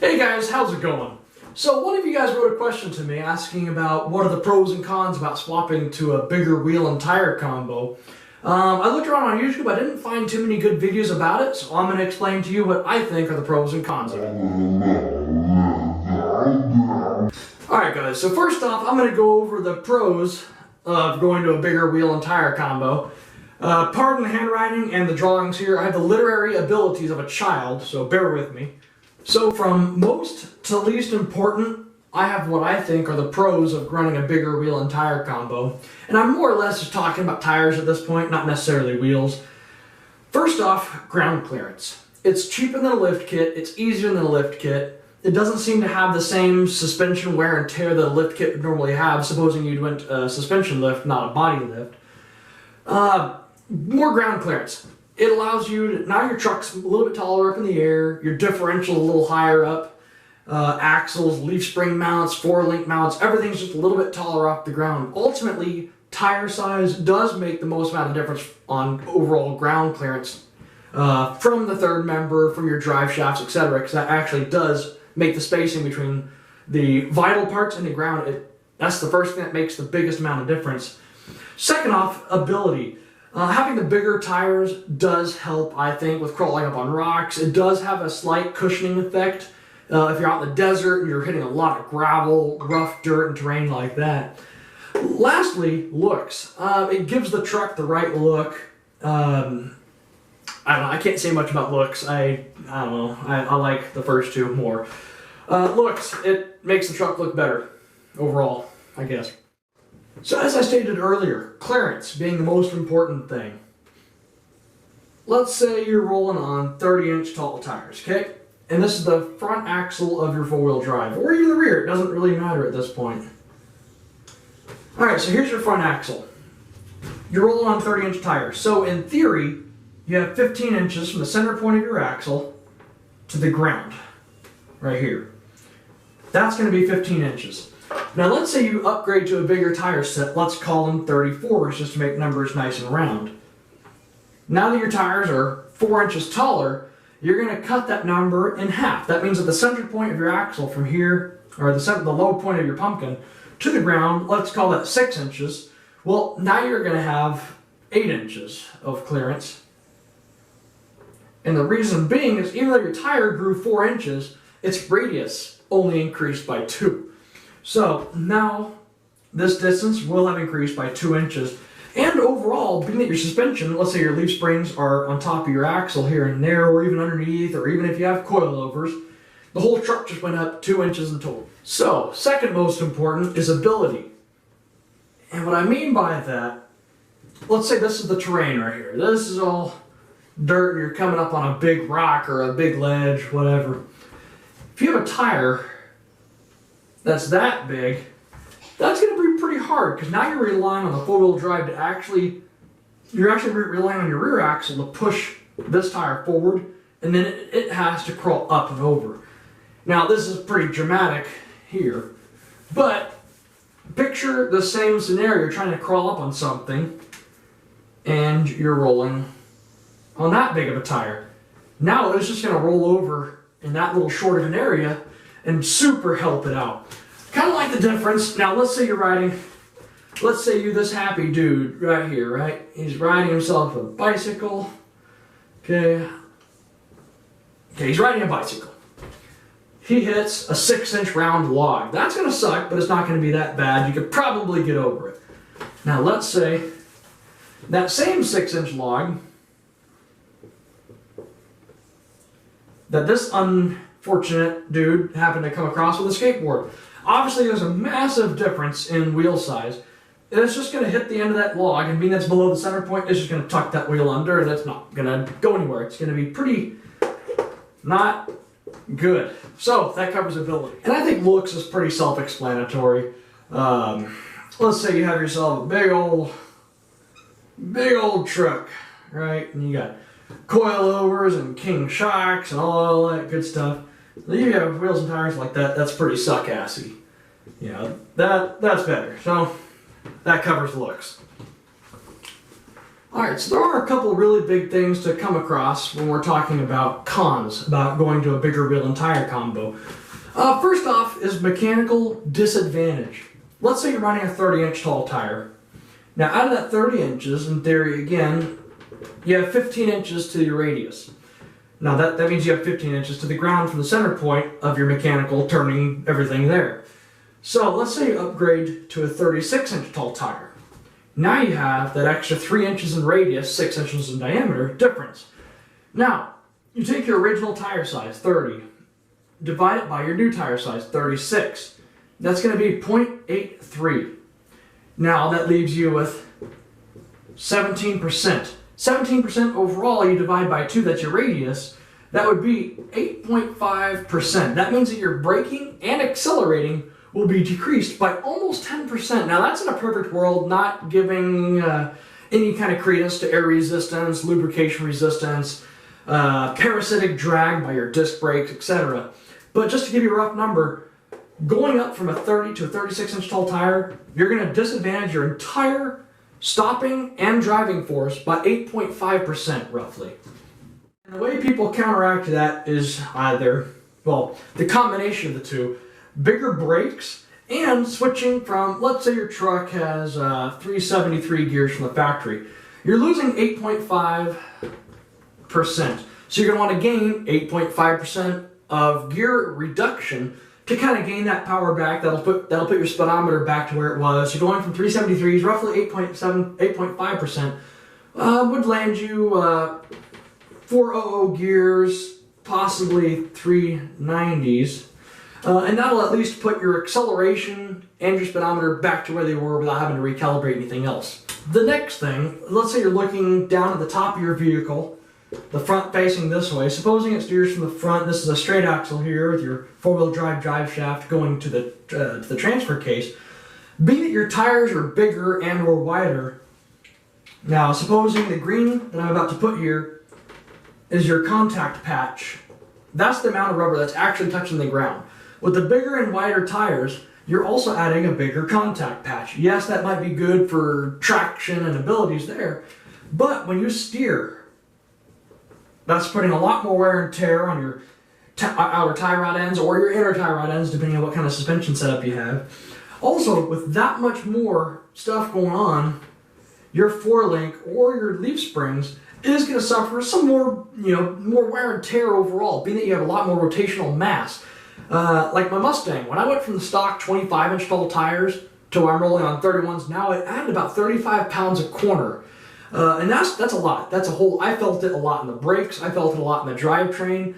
Hey guys, how's it going? So one of you guys wrote a question to me asking about what are the pros and cons about swapping to a bigger wheel and tire combo. I looked around on YouTube, I didn't find too many good videos about it, so I'm going to explain to you what I think are the pros and cons of it. Alright guys, so first off, I'm going to go over the pros of going to a bigger wheel and tire combo. Pardon the handwriting and the drawings here. I have the literary abilities of a child, so bear with me. So from most to least important, I have what I think are the pros of running a bigger wheel and tire combo. And I'm more or less just talking about tires at this point, not necessarily wheels. First off, ground clearance. It's cheaper than a lift kit, it's easier than a lift kit. It doesn't seem to have the same suspension wear and tear that a lift kit would normally have, supposing you went a suspension lift, not a body lift. More ground clearance. It allows you to, now your truck's a little bit taller up in the air, your differential's a little higher up, axles, leaf spring mounts, 4-link mounts, everything's just a little bit taller off the ground. Ultimately, tire size does make the most amount of difference on overall ground clearance from the third member, from your drive shafts, etc., because that actually does make the spacing between the vital parts and the ground. That's the first thing that makes the biggest amount of difference. Second off, ability. Having the bigger tires does help, I think, with crawling up on rocks. It does have a slight cushioning effect if you're out in the desert and you're hitting a lot of gravel, rough dirt, and terrain like that. Lastly, looks. It gives the truck the right look. I don't know, I can't say much about looks. I don't know, I like the first two more. Looks, it makes the truck look better overall, I guess. So as I stated earlier, clearance being the most important thing. Let's say you're rolling on 30-inch tall tires, okay? And this is the front axle of your four-wheel drive, or even the rear, it doesn't really matter at this point. Alright, so here's your front axle. You're rolling on 30-inch tires. So in theory, you have 15 inches from the center point of your axle to the ground, right here. That's going to be 15 inches. Now let's say you upgrade to a bigger tire set, let's call them 34s just to make numbers nice and round. Now that your tires are 4 inches taller, you're going to cut that number in half. That means that the center point of your axle from here, or the low point of your pumpkin, to the ground, let's call that 6 inches. Well, now you're going to have 8 inches of clearance. And the reason being is even though your tire grew 4 inches, its radius only increased by 2. So now this distance will have increased by 2 inches. And overall, being that your suspension, let's say your leaf springs are on top of your axle here and there, or even underneath, or even if you have coilovers, the whole truck just went up 2 inches in total. So, second most important is ability. And what I mean by that, let's say this is the terrain right here. This is all dirt and you're coming up on a big rock or a big ledge, whatever. If you have a tire that's that big, that's going to be pretty hard because now you're relying on the four-wheel drive to you're actually relying on your rear axle to push this tire forward, and then it has to crawl up and over. Now this is pretty dramatic here, but picture the same scenario. You're trying to crawl up on something and you're rolling on that big of a tire. Now it's just going to roll over in that little short of an area and super help it out. Kind of like the difference. Now let's say you're riding, let's say you're this happy dude right here, right? He's riding himself a bicycle. Okay, he's riding a bicycle. He hits a 6-inch round log. That's going to suck, but it's not going to be that bad. You could probably get over it. Now let's say that same 6-inch log that this unfortunate dude happened to come across with a skateboard. Obviously there's a massive difference in wheel size. And it's just going to hit the end of that log, and being that's below the center point, it's just going to tuck that wheel under, and it's not going to go anywhere. It's going to be pretty not good. So that covers ability. And I think looks is pretty self-explanatory. Let's say you have yourself a big old truck, right? And you got coilovers and king shocks and all that good stuff. You have wheels and tires like that, that's pretty suck-assy. You know, that's better. So that covers looks. Alright, so there are a couple really big things to come across when we're talking about cons, about going to a bigger wheel and tire combo. First off is mechanical disadvantage. Let's say you're running a 30-inch tall tire. Now out of that 30 inches, in theory again, you have 15 inches to your radius. Now that means you have 15 inches to the ground from the center point of your mechanical turning everything there. So let's say you upgrade to a 36-inch tall tire. Now you have that extra 3 inches in radius, 6 inches in diameter difference. Now, you take your original tire size, 30, divide it by your new tire size, 36. That's going to be 0.83. Now that leaves you with 17%. 17% overall, you divide by 2, that's your radius, that would be 8.5%. That means that your braking and accelerating will be decreased by almost 10%. Now that's in a perfect world, not giving any kind of credence to air resistance, lubrication resistance, parasitic drag by your disc brakes, etc. But just to give you a rough number, going up from a 30 to a 36-inch tall tire, you're going to disadvantage your entire stopping and driving force by 8.5% roughly. And the way people counteract that is either, well, the combination of the two, bigger brakes and switching from, let's say your truck has 373 gears from the factory. You're losing 8.5%. So you're going to want to gain 8.5% of gear reduction to kind of gain that power back. That'll put your speedometer back to where it was. So going from 373s, roughly 8.5%, would land you 400 gears, possibly 390s. And that'll at least put your acceleration and your speedometer back to where they were without having to recalibrate anything else. The next thing, let's say you're looking down at the top of your vehicle, the front facing this way. Supposing it steers from the front, this is a straight axle here with your four-wheel drive shaft going to the transfer case. Being that your tires are bigger and or wider, now supposing the green that I'm about to put here is your contact patch. That's the amount of rubber that's actually touching the ground. With the bigger and wider tires, you're also adding a bigger contact patch. Yes, that might be good for traction and abilities there, but when you steer, that's putting a lot more wear and tear on your outer tie rod ends or your inner tie rod ends, depending on what kind of suspension setup you have. Also, with that much more stuff going on, your forelink or your leaf springs is going to suffer some more, more wear and tear overall, being that you have a lot more rotational mass. Like my Mustang, when I went from the stock 25-inch tall tires to where I'm rolling on 31s now, it added about 35 pounds a corner. And that's a lot. That's a whole, I felt it a lot in the brakes, I felt it a lot in the drivetrain.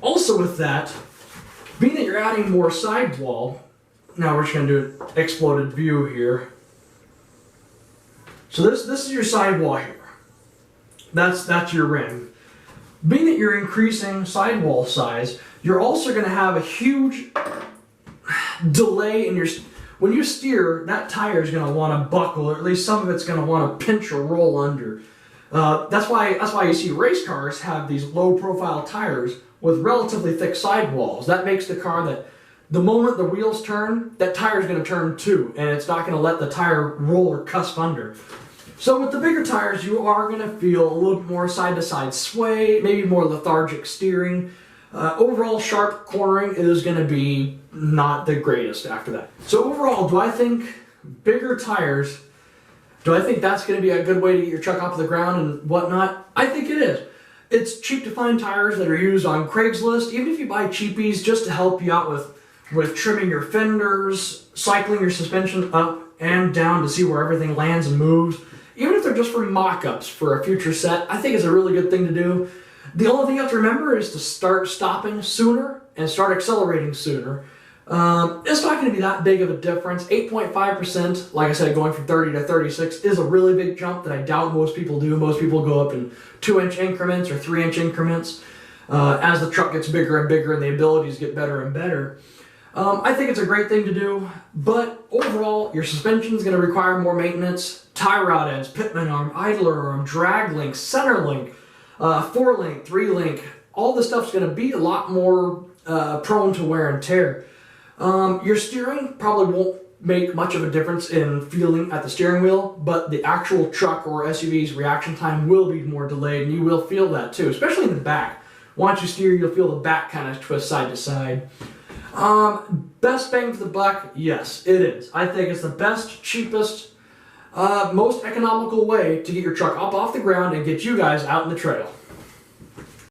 Also with that, being that you're adding more sidewall, now we're just going to do an exploded view here. So this is your sidewall here. That's your rim. Being that you're increasing sidewall size, you're also going to have a huge delay in your... When you steer, that tire is going to want to buckle, or at least some of it's going to want to pinch or roll under. That's why you see race cars have these low-profile tires with relatively thick sidewalls. That makes the car that the moment the wheels turn, that tire is going to turn too, and it's not going to let the tire roll or cusp under. So with the bigger tires, you are going to feel a little bit more side-to-side sway, maybe more lethargic steering. Overall, sharp cornering is going to be not the greatest after that. So overall, do I think bigger tires, do I think that's going to be a good way to get your truck off the ground and whatnot? I think it is. It's cheap to find tires that are used on Craigslist, even if you buy cheapies just to help you out with trimming your fenders, cycling your suspension up and down to see where everything lands and moves. Even if they're just for mock-ups for a future set, I think it's a really good thing to do. The only thing you have to remember is to start stopping sooner and start accelerating sooner. It's not going to be that big of a difference. 8.5%, like I said, going from 30 to 36 is a really big jump that I doubt most people do. Most people go up in 2-inch increments or 3-inch increments as the truck gets bigger and bigger and the abilities get better and better. I think it's a great thing to do, but overall, your suspension is going to require more maintenance. Tie rod ends, pitman arm, idler arm, drag link, center link, 4-link, 3-link, all this stuff's going to be a lot more prone to wear and tear. Your steering probably won't make much of a difference in feeling at the steering wheel, but the actual truck or SUV's reaction time will be more delayed, and you will feel that too, especially in the back. Once you steer, you'll feel the back kind of twist side to side. Best bang for the buck? Yes, it is. I think it's the best, cheapest, most economical way to get your truck up off the ground and get you guys out in the trail.